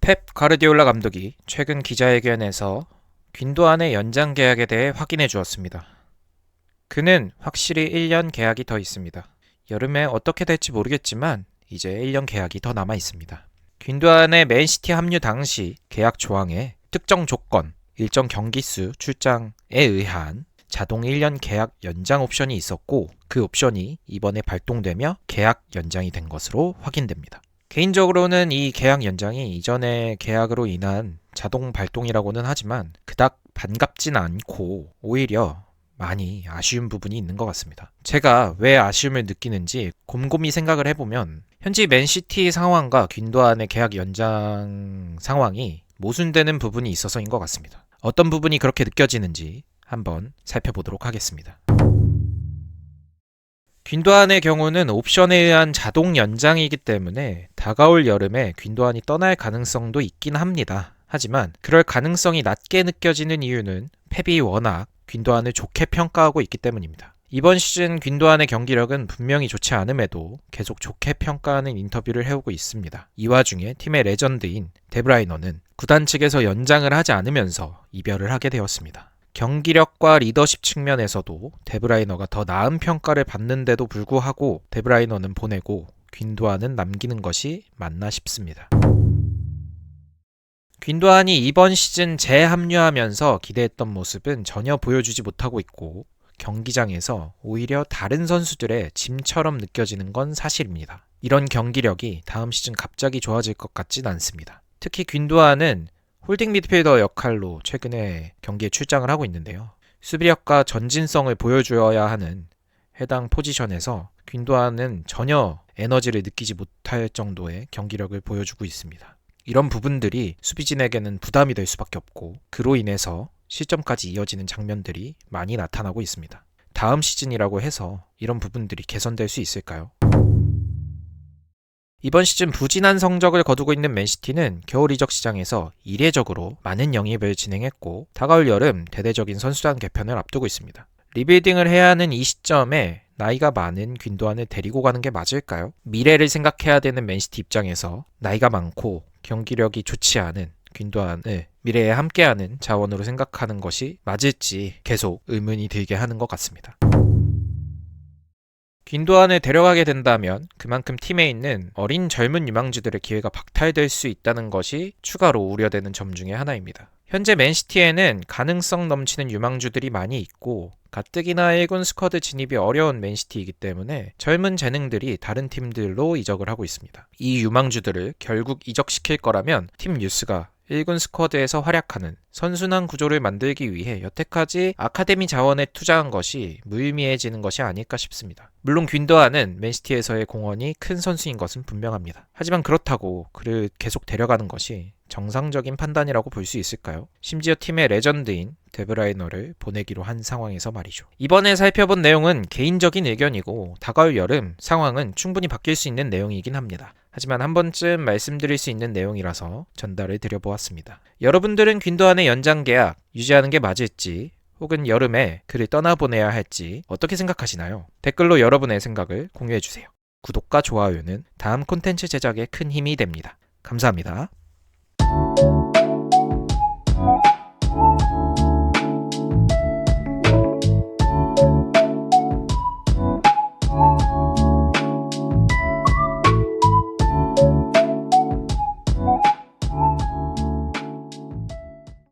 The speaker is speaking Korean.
펩 가르디올라 감독이 최근 기자회견에서 균도안의 연장 계약에 대해 확인해 주었습니다. 그는 확실히 1년 계약이 더 있습니다. 여름에 어떻게 될지 모르겠지만 이제 1년 계약이 더 남아 있습니다. 균도안의 맨시티 합류 당시 계약 조항에 특정 조건, 일정 경기수, 출장에 의한 자동 1년 계약 연장 옵션이 있었고 그 옵션이 이번에 발동되며 계약 연장이 된 것으로 확인됩니다. 개인적으로는 이 계약 연장이 이전의 계약으로 인한 자동 발동이라고는 하지만 그닥 반갑진 않고 오히려 많이 아쉬운 부분이 있는 것 같습니다. 제가 왜 아쉬움을 느끼는지 곰곰이 생각을 해보면 현재 맨시티 상황과 균도안의 계약 연장 상황이 모순되는 부분이 있어서인 것 같습니다. 어떤 부분이 그렇게 느껴지는지 한번 살펴보도록 하겠습니다. 균도안의 경우는 옵션에 의한 자동 연장이기 때문에 다가올 여름에 균도안이 떠날 가능성도 있긴 합니다. 하지만 그럴 가능성이 낮게 느껴지는 이유는 펩이 워낙 균도안을 좋게 평가하고 있기 때문입니다. 이번 시즌 균도안의 경기력은 분명히 좋지 않음에도 계속 좋게 평가하는 인터뷰를 해오고 있습니다. 이 와중에 팀의 레전드인 데브라이너는 구단 측에서 연장을 하지 않으면서 이별을 하게 되었습니다. 경기력과 리더십 측면에서도 데브라이너가 더 나은 평가를 받는데도 불구하고 데브라이너는 보내고 균도안은 남기는 것이 맞나 싶습니다. 균도안이 이번 시즌 재합류하면서 기대했던 모습은 전혀 보여주지 못하고 있고 경기장에서 오히려 다른 선수들의 짐처럼 느껴지는 건 사실입니다. 이런 경기력이 다음 시즌 갑자기 좋아질 것 같진 않습니다. 특히 균도안은 홀딩 미드필더 역할로 최근에 경기에 출장을 하고 있는데요. 수비력과 전진성을 보여줘야 하는 해당 포지션에서 균도안은 전혀 에너지를 느끼지 못할 정도의 경기력을 보여주고 있습니다. 이런 부분들이 수비진에게는 부담이 될 수밖에 없고 그로 인해서 실점까지 이어지는 장면들이 많이 나타나고 있습니다. 다음 시즌이라고 해서 이런 부분들이 개선될 수 있을까요? 이번 시즌 부진한 성적을 거두고 있는 맨시티는 겨울 이적 시장에서 이례적으로 많은 영입을 진행했고 다가올 여름 대대적인 선수단 개편을 앞두고 있습니다. 리빌딩을 해야 하는 이 시점에 나이가 많은 균도안을 데리고 가는 게 맞을까요? 미래를 생각해야 되는 맨시티 입장에서 나이가 많고 경기력이 좋지 않은 균도안을 미래에 함께하는 자원으로 생각하는 것이 맞을지 계속 의문이 들게 하는 것 같습니다. 균도안을 데려가게 된다면 그만큼 팀에 있는 어린 젊은 유망주들의 기회가 박탈될 수 있다는 것이 추가로 우려되는 점 중에 하나입니다. 현재 맨시티에는 가능성 넘치는 유망주들이 많이 있고 가뜩이나 1군 스쿼드 진입이 어려운 맨시티이기 때문에 젊은 재능들이 다른 팀들로 이적을 하고 있습니다. 이 유망주들을 결국 이적시킬 거라면 팀 뉴스가 1군 스쿼드에서 활약하는 선순환 구조를 만들기 위해 여태까지 아카데미 자원에 투자한 것이 무의미해지는 것이 아닐까 싶습니다. 물론 균도안은 맨시티에서의 공헌이 큰 선수인 것은 분명합니다. 하지만 그렇다고 그를 계속 데려가는 것이 정상적인 판단이라고 볼 수 있을까요? 심지어 팀의 레전드인 데브라이너를 보내기로 한 상황에서 말이죠. 이번에 살펴본 내용은 개인적인 의견이고 다가올 여름 상황은 충분히 바뀔 수 있는 내용이긴 합니다. 하지만 한 번쯤 말씀드릴 수 있는 내용이라서 전달을 드려보았습니다. 여러분들은 균도안의 연장 계약 유지하는 게 맞을지 혹은 여름에 그를 떠나보내야 할지 어떻게 생각하시나요? 댓글로 여러분의 생각을 공유해주세요. 구독과 좋아요는 다음 콘텐츠 제작에 큰 힘이 됩니다. 감사합니다.